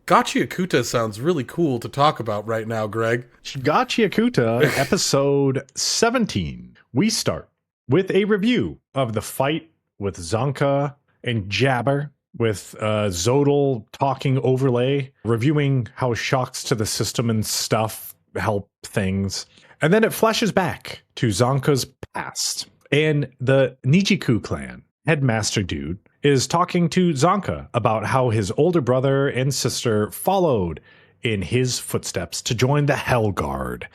Gachiakuta sounds really cool to talk about right now, Greg. Gachiakuta, episode 17. We start with a review of the fight with Zonka and Jabber, with Zodal talking overlay, reviewing how shocks to the system and stuff help things. And then it flashes back to Zonka's past. And the Nijiku clan headmaster dude is talking to Zonka about how his older brother and sister followed in his footsteps to join the Hell Guard.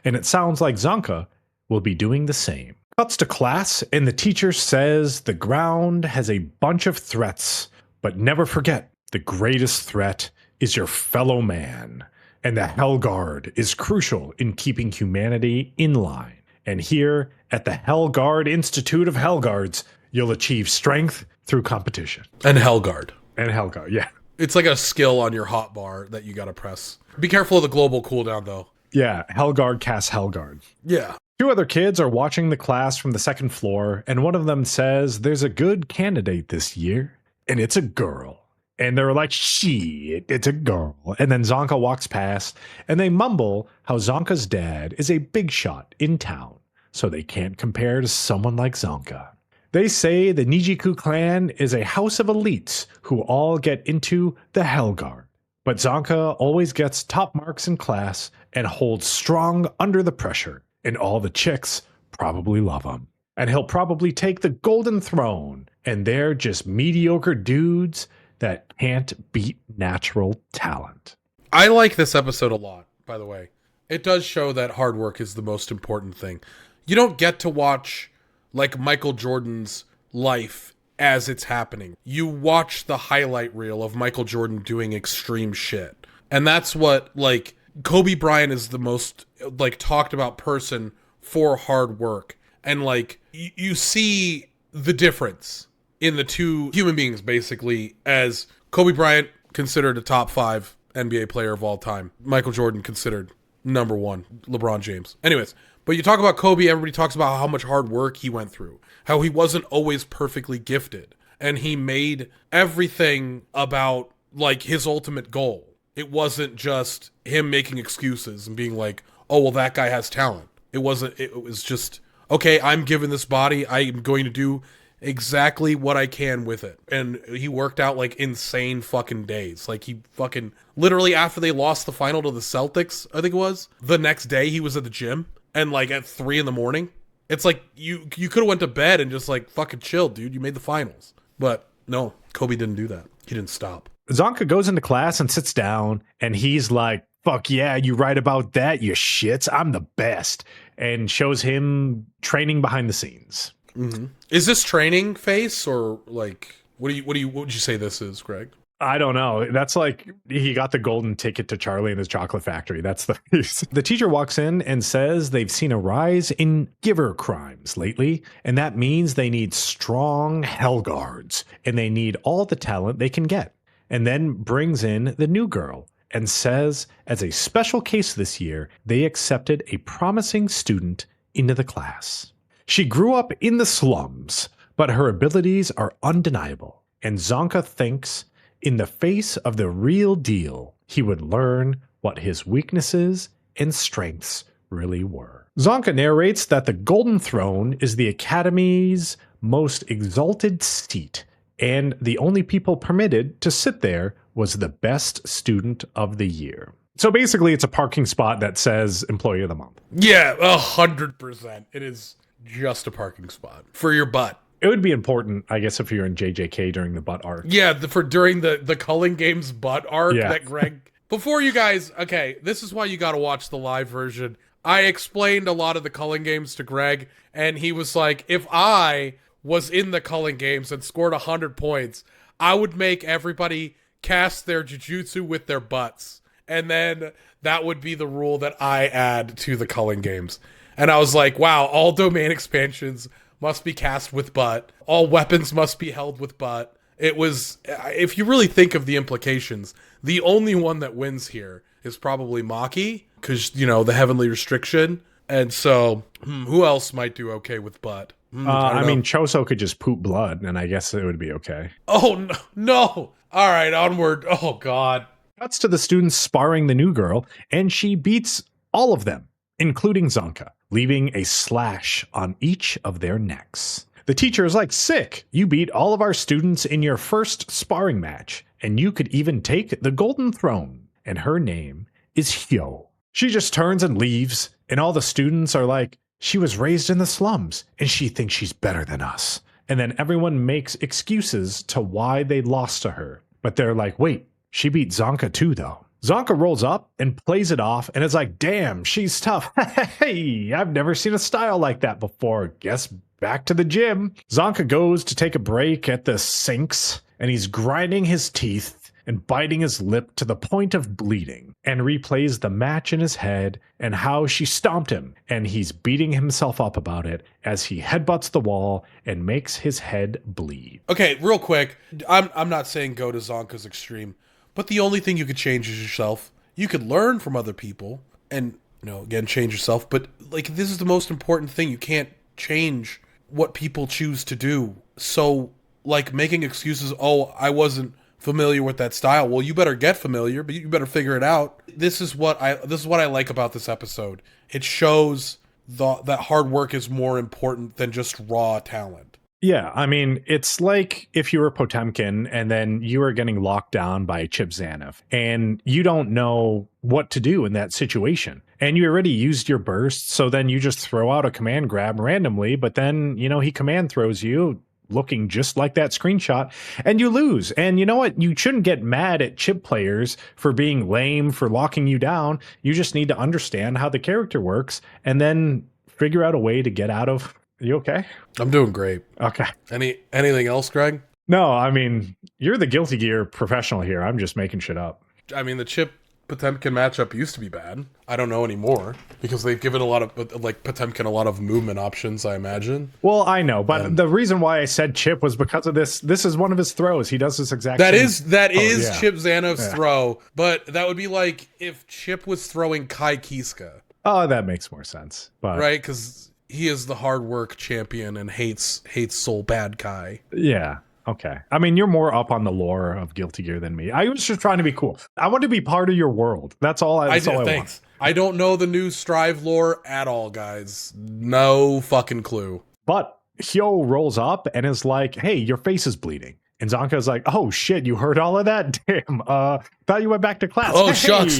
And it sounds like Zonka will be doing the same. Cuts to class, and the teacher says the ground has a bunch of threats, but never forget the greatest threat is your fellow man. And the Hell Guard is crucial in keeping humanity in line. And here at the Hell Guard Institute of Hell Guards, you'll achieve strength through competition. And Hellguard. And Hellguard, yeah. It's like a skill on your hotbar that you gotta press. Be careful of the global cooldown, though. Yeah, Hellguard casts Hellguard. Yeah. Two other kids are watching the class from the second floor, and one of them says there's a good candidate this year, and it's a girl. And they're like, shit, it's a girl. And then Zonka walks past, and they mumble how Zonka's dad is a big shot in town, so they can't compare to someone like Zonka. They say the Nijiku clan is a house of elites who all get into the Hell Guard. But Zonka always gets top marks in class and holds strong under the pressure, and all the chicks probably love him. And he'll probably take the golden throne, and they're just mediocre dudes that can't beat natural talent. I like this episode a lot, by the way. It does show that hard work is the most important thing. You don't get to watch like Michael Jordan's life as it's happening. You watch the highlight reel of Michael Jordan doing extreme shit. And that's what, like, Kobe Bryant is the most, like, talked about person for hard work. And, like, you see the difference in the two human beings, basically, as Kobe Bryant considered a top 5 NBA player of all time. Michael Jordan considered number 1, LeBron James. Anyways, but you talk about Kobe, everybody talks about how much hard work he went through, how he wasn't always perfectly gifted, and he made everything about, like, his ultimate goal. It wasn't just him making excuses and being like, oh, well, that guy has talent. It was just, okay, I'm given this body, I am going to do exactly what I can with it. And he worked out like insane fucking days. Like he fucking literally after they lost the final to the Celtics, I think it was, the next day he was at the gym and like at 3 a.m. It's like you could have went to bed and just like fucking chilled, dude. You made the finals. But no, Kobe didn't do that. He didn't stop. Zonka goes into class and sits down and he's like, fuck yeah, you right about that, you shits. I'm the best. And shows him training behind the scenes. Mm-hmm. Is this training face or like what would you say this is, Greg? I don't know. That's like he got the golden ticket to Charlie and his chocolate factory. That's the face. The teacher walks in and says they've seen a rise in giver crimes lately, and that means they need strong hell guards and they need all the talent they can get. And then brings in the new girl and says as a special case this year, they accepted a promising student into the class. She grew up in the slums, but her abilities are undeniable. And Zonka thinks, in the face of the real deal, he would learn what his weaknesses and strengths really were. Zonka narrates that the Golden Throne is the Academy's most exalted seat, and the only people permitted to sit there was the best student of the year. So basically, it's a parking spot that says Employee of the Month. Yeah, 100%. It is just a parking spot for your butt. It would be important, I guess, if you're in JJK during the butt arc. Yeah, during the Culling Games butt arc that Greg... Before you guys... Okay, this is why you gotta watch the live version. I explained a lot of the Culling Games to Greg, and he was like, if I was in the Culling Games and scored 100 points, I would make everybody cast their Jujutsu with their butts. And then that would be the rule that I add to the Culling Games. And I was like, wow, all domain expansions must be cast with butt. All weapons must be held with butt. It was, if you really think of the implications, the only one that wins here is probably Maki, because, you know, the heavenly restriction. And so, who else might do okay with butt? I mean, Choso could just poop blood, and I guess it would be okay. Oh, no. All right, onward. Oh, God. Cuts to the students sparring the new girl, and she beats all of them, including Zonka, leaving a slash on each of their necks. The teacher is like, sick, you beat all of our students in your first sparring match, and you could even take the golden throne. And her name is Hyo. She just turns and leaves, and all the students are like, she was raised in the slums, and she thinks she's better than us. And then everyone makes excuses to why they lost to her. But they're like, wait, she beat Zonka too, though. Zonka rolls up and plays it off, and is like, damn, she's tough. Hey, I've never seen a style like that before. Guess back to the gym. Zonka goes to take a break at the sinks, and he's grinding his teeth and biting his lip to the point of bleeding, and replays the match in his head and how she stomped him, and he's beating himself up about it as he headbutts the wall and makes his head bleed. Okay, real quick, I'm not saying go to Zonka's extreme, but the only thing you could change is yourself. You could learn from other people and, again, change yourself, but like this is the most important thing. You can't change what people choose to do. So, like, making excuses, oh, I wasn't familiar with that style. Well, you better get familiar, but you better figure it out. This is what I like about this episode. It shows that hard work is more important than just raw talent. Yeah, I mean, it's like if you were Potemkin and then you were getting locked down by Chip Zaniff and you don't know what to do in that situation. And you already used your burst, so then you just throw out a command grab randomly, but then, he command throws you, looking just like that screenshot, and you lose. And you know what? You shouldn't get mad at Chip players for being lame, for locking you down. You just need to understand how the character works and then figure out a way to get out of. Are you okay? I'm doing great. Okay. Anything else, Greg? No, I mean, you're the Guilty Gear professional here. I'm just making shit up. I mean, the Chip Potemkin matchup used to be bad. I don't know anymore because they've given Potemkin a lot of movement options, I imagine. Well, I know, but the reason why I said Chip was because of this. This is one of his throws. He does this exact That same. is Chip Zanoff's throw, but that would be like if Chip was throwing Kai Kiska. Oh, that makes more sense. But right, because he is the hard work champion and hates Soul Bad Kai. Yeah. Okay. I mean, you're more up on the lore of Guilty Gear than me. I was just trying to be cool. I want to be part of your world. That's all I want. I don't know the new Strive lore at all, guys. No fucking clue. But Hyo rolls up and is like, hey, your face is bleeding. And Zonka's like, oh shit, you heard all of that? Damn, thought you went back to class. Oh, shucks.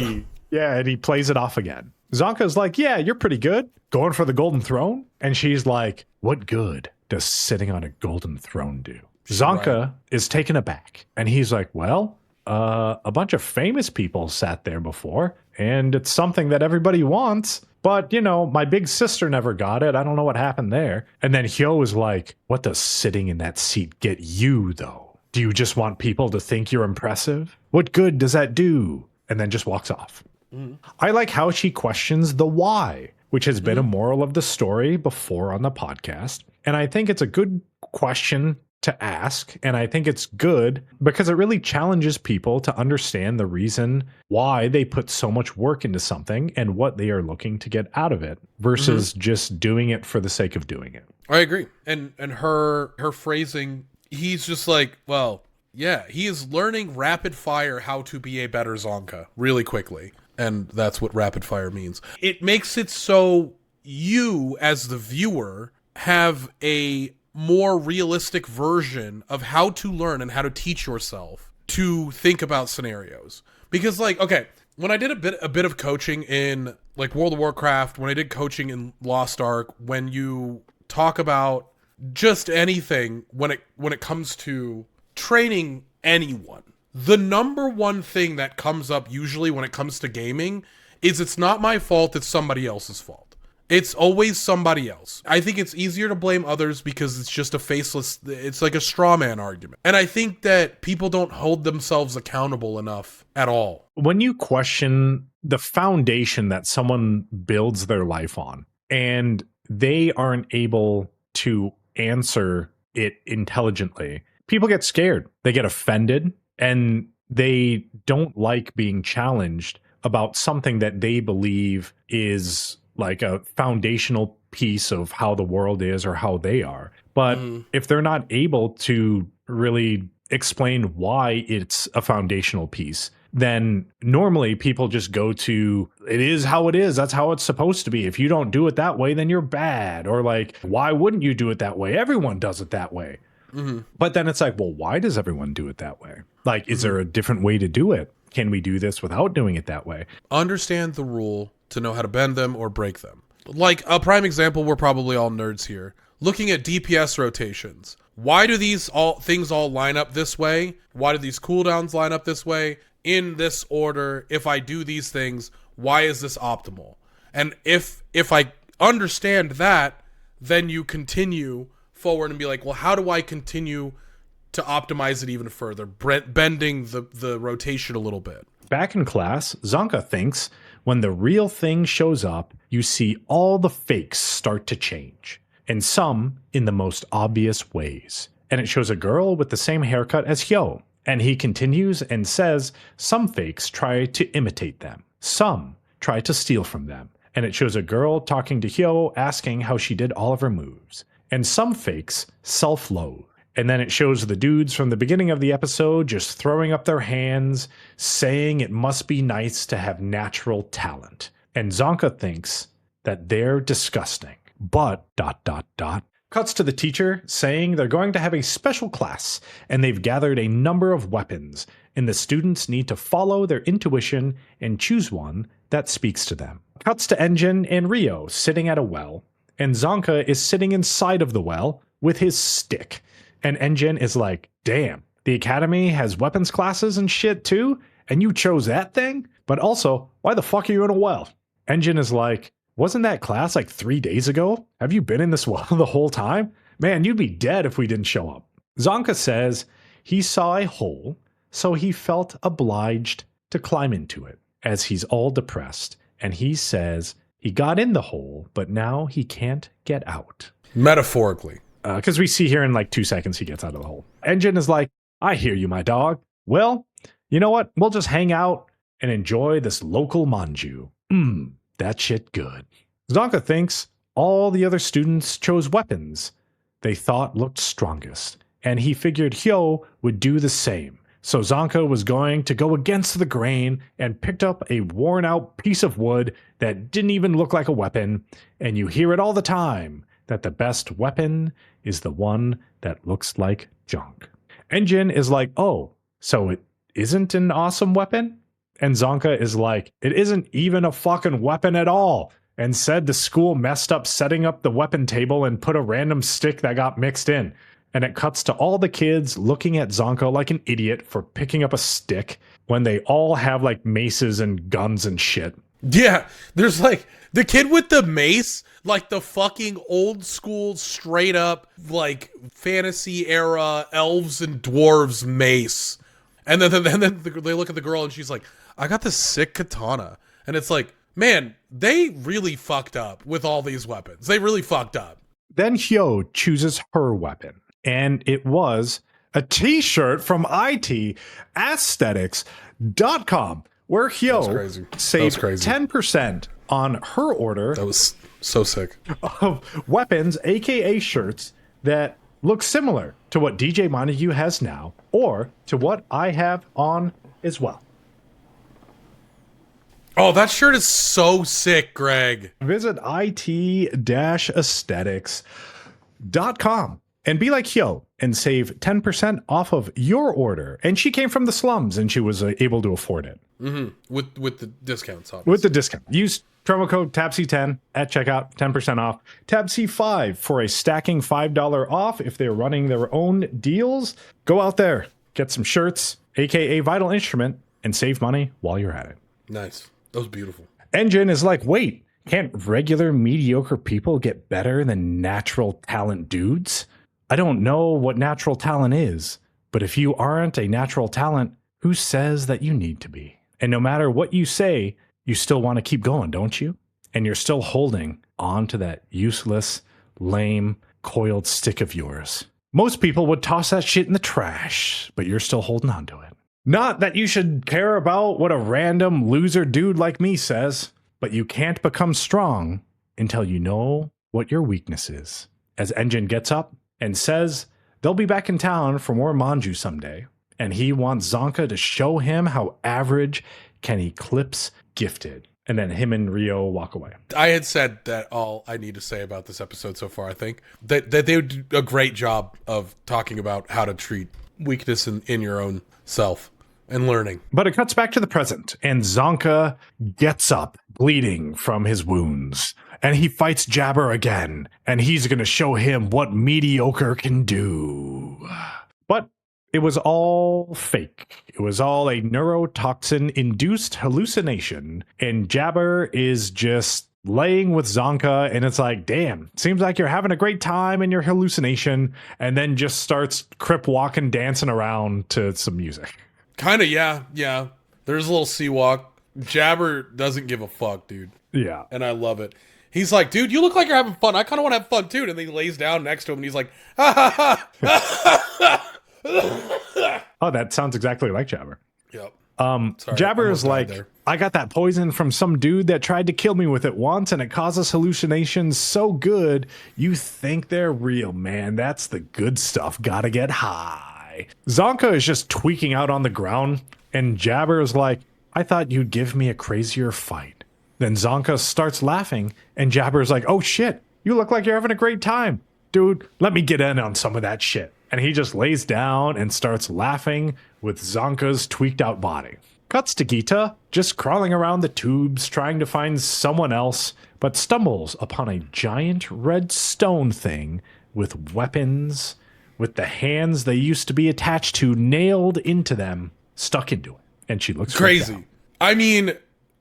Yeah, and he plays it off again. Zonka's like, yeah, you're pretty good. Going for the golden throne? And she's like, what good does sitting on a golden throne do? Zonka is taken aback, and he's like, well, a bunch of famous people sat there before, and it's something that everybody wants, but, my big sister never got it. I don't know what happened there. And then Hyo is like, what does sitting in that seat get you, though? Do you just want people to think you're impressive? What good does that do? And then just walks off. I like how she questions the why, which has been a moral of the story before on the podcast. And I think it's a good question to ask, and I think it's good because it really challenges people to understand the reason why they put so much work into something and what they are looking to get out of it versus just doing it for the sake of doing it. I agree. And her phrasing, he's just like, well, yeah, he is learning rapid fire how to be a better Zonka really quickly. And that's what rapid fire means. It makes it so you, as the viewer, have a more realistic version of how to learn and how to teach yourself to think about scenarios. Because, like, okay, when I did a bit of coaching in, like, World of Warcraft, when I did coaching in Lost Ark, when you talk about just anything when it comes to training anyone, the number one thing that comes up usually when it comes to gaming is it's not my fault, it's somebody else's fault. It's always somebody else. I think it's easier to blame others because it's just it's like a straw man argument. And I think that people don't hold themselves accountable enough at all. When you question the foundation that someone builds their life on and they aren't able to answer it intelligently, people get scared. They get offended and they don't like being challenged about something that they believe is like a foundational piece of how the world is or how they are. But if they're not able to really explain why it's a foundational piece, then normally people just go to, it is how it is. That's how it's supposed to be. If you don't do it that way, then you're bad. Or like, why wouldn't you do it that way? Everyone does it that way. But then it's like, well, why does everyone do it that way? Like, is there a different way to do it? Can we do this without doing it that way? Understand the rule to know how to bend them or break them. Like a prime example, we're probably all nerds here. Looking at DPS rotations. Why do these things all line up this way? Why do these cooldowns line up this way? In this order, if I do these things, why is this optimal? And if I understand that, then you continue forward and be like, well, how do I continue to optimize it even further, bending the rotation a little bit? Back in class, Zonka thinks when the real thing shows up, you see all the fakes start to change, and some in the most obvious ways. And it shows a girl with the same haircut as Hyo. And he continues and says some fakes try to imitate them. Some try to steal from them. And it shows a girl talking to Hyo asking how she did all of her moves. And some fakes self-loathe. And then it shows the dudes from the beginning of the episode just throwing up their hands, saying it must be nice to have natural talent. And Zonka thinks that they're disgusting. But ... Cuts to the teacher saying they're going to have a special class and they've gathered a number of weapons and the students need to follow their intuition and choose one that speaks to them. Cuts to Enjin and Ryo sitting at a well and Zonka is sitting inside of the well with his stick. And Enjin is like, damn, the academy has weapons classes and shit too? And you chose that thing? But also, why the fuck are you in a well? Enjin is like, wasn't that class like 3 days ago? Have you been in this well the whole time? Man, you'd be dead if we didn't show up. Zonka says he saw a hole, so he felt obliged to climb into it, as he's all depressed. And he says he got in the hole, but now he can't get out. Metaphorically. Because we see here in like 2 seconds he gets out of the hole. Enjin is like, I hear you, my dog. Well, you know what? We'll just hang out and enjoy this local manju. That shit good. Zonka thinks all the other students chose weapons they thought looked strongest, and he figured Hyo would do the same. So Zonka was going to go against the grain and picked up a worn out piece of wood that didn't even look like a weapon, and you hear it all the time that the best weapon is the one that looks like junk. Enjin is like, oh, so it isn't an awesome weapon? And Zonka is like, it isn't even a fucking weapon at all. And said the school messed up setting up the weapon table and put a random stick that got mixed in. And it cuts to all the kids looking at Zonka like an idiot for picking up a stick when they all have like maces and guns and shit. Yeah, there's like the kid with the mace, like the fucking old school straight up like fantasy era elves and dwarves mace. And then they look at the girl and she's like, I got this sick katana. And it's like, man, they really fucked up with all these weapons. They really fucked up. Then Hyo chooses her weapon. And it was a t-shirt from itaesthetics.com where Hyo saved 10% on her order. That was so sick. Of weapons, aka shirts, that look similar to what DJ Montague has now or to what I have on as well. Oh, that shirt is so sick, Greg. Visit it-aesthetics.com and be like Hyo and save 10% off of your order. And she came from the slums and she was able to afford it. Mm-hmm. With the discounts, obviously. With the discount. Use promo code TABC10 at checkout, 10% off. TABC5 for a stacking $5 off if they're running their own deals. Go out there, get some shirts, aka Vital Instrument, and save money while you're at it. Nice. That was beautiful. Enjin is like, wait, can't regular mediocre people get better than natural talent dudes? I don't know what natural talent is, but if you aren't a natural talent, who says that you need to be? And no matter what you say, you still want to keep going, don't you? And you're still holding on to that useless, lame, coiled stick of yours. Most people would toss that shit in the trash, but you're still holding on to it. Not that you should care about what a random loser dude like me says, but you can't become strong until you know what your weakness is. As Enjin gets up and says they'll be back in town for more manju someday, and he wants Zonka to show him how average can eclipse gifted. And then him and Rio walk away. I had said that all I need to say about this episode so far. I think that they would do a great job of talking about how to treat weakness in your own self and learning. But it cuts back to the present, and Zonka gets up, bleeding from his wounds. And he fights Jabber again, and he's going to show him what mediocre can do. But it was all fake. It was all a neurotoxin-induced hallucination, and Jabber is just laying with Zonka, and it's like, damn, seems like you're having a great time in your hallucination, and then just starts crip walking, dancing around to some music. Kind of, yeah. There's a little sea walk. Jabber doesn't give a fuck, dude. Yeah. And I love it. He's like, dude, you look like you're having fun. I kind of want to have fun, too. And then he lays down next to him, and he's like, ha, ha, ha. Oh, that sounds exactly like Jabber. Yep. Sorry, Jabber is like, I got that poison from some dude that tried to kill me with it once, and it causes hallucinations so good, you think they're real, man. That's the good stuff. Gotta get high. Zonka is just tweaking out on the ground, and Jabber is like, I thought you'd give me a crazier fight. Then Zonka starts laughing, and Jabber is like, oh shit, you look like you're having a great time. Dude, let me get in on some of that shit. And he just lays down and starts laughing with Zonka's tweaked out body. Cuts to Gita, just crawling around the tubes, trying to find someone else, but stumbles upon a giant red stone thing with weapons, with the hands they used to be attached to nailed into them, stuck into it. And she looks crazy. I mean,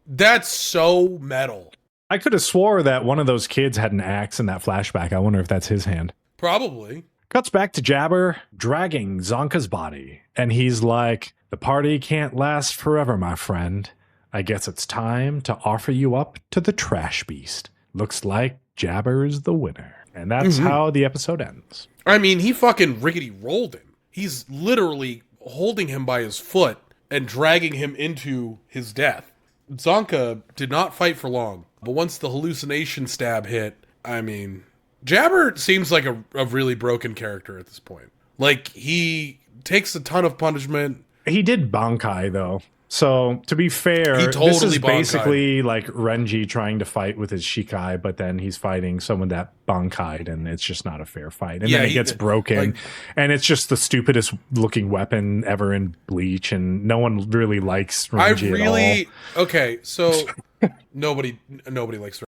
that's so metal. I could have swore that one of those kids had an axe in that flashback. I wonder if that's his hand. Probably. Cuts back to Jabber dragging Zonka's body. And he's like, the party can't last forever, my friend. I guess it's time to offer you up to the trash beast. Looks like Jabber is the winner. And that's how the episode ends. I mean, he fucking rickety rolled him. He's literally holding him by his foot and dragging him into his death. Zonka did not fight for long, but once the hallucination stab hit, I mean, Jabber seems like a really broken character at this point. Like, he takes a ton of punishment. He did Bankai, though. So, to be fair, he totally this is Bankai. basically like Renji trying to fight with his Shikai, but then he's fighting someone that Bankai'd, and it's just not a fair fight. And then it gets broken, and it's just the stupidest looking weapon ever in Bleach, and no one really likes Renji at all. Okay, so nobody likes Renji.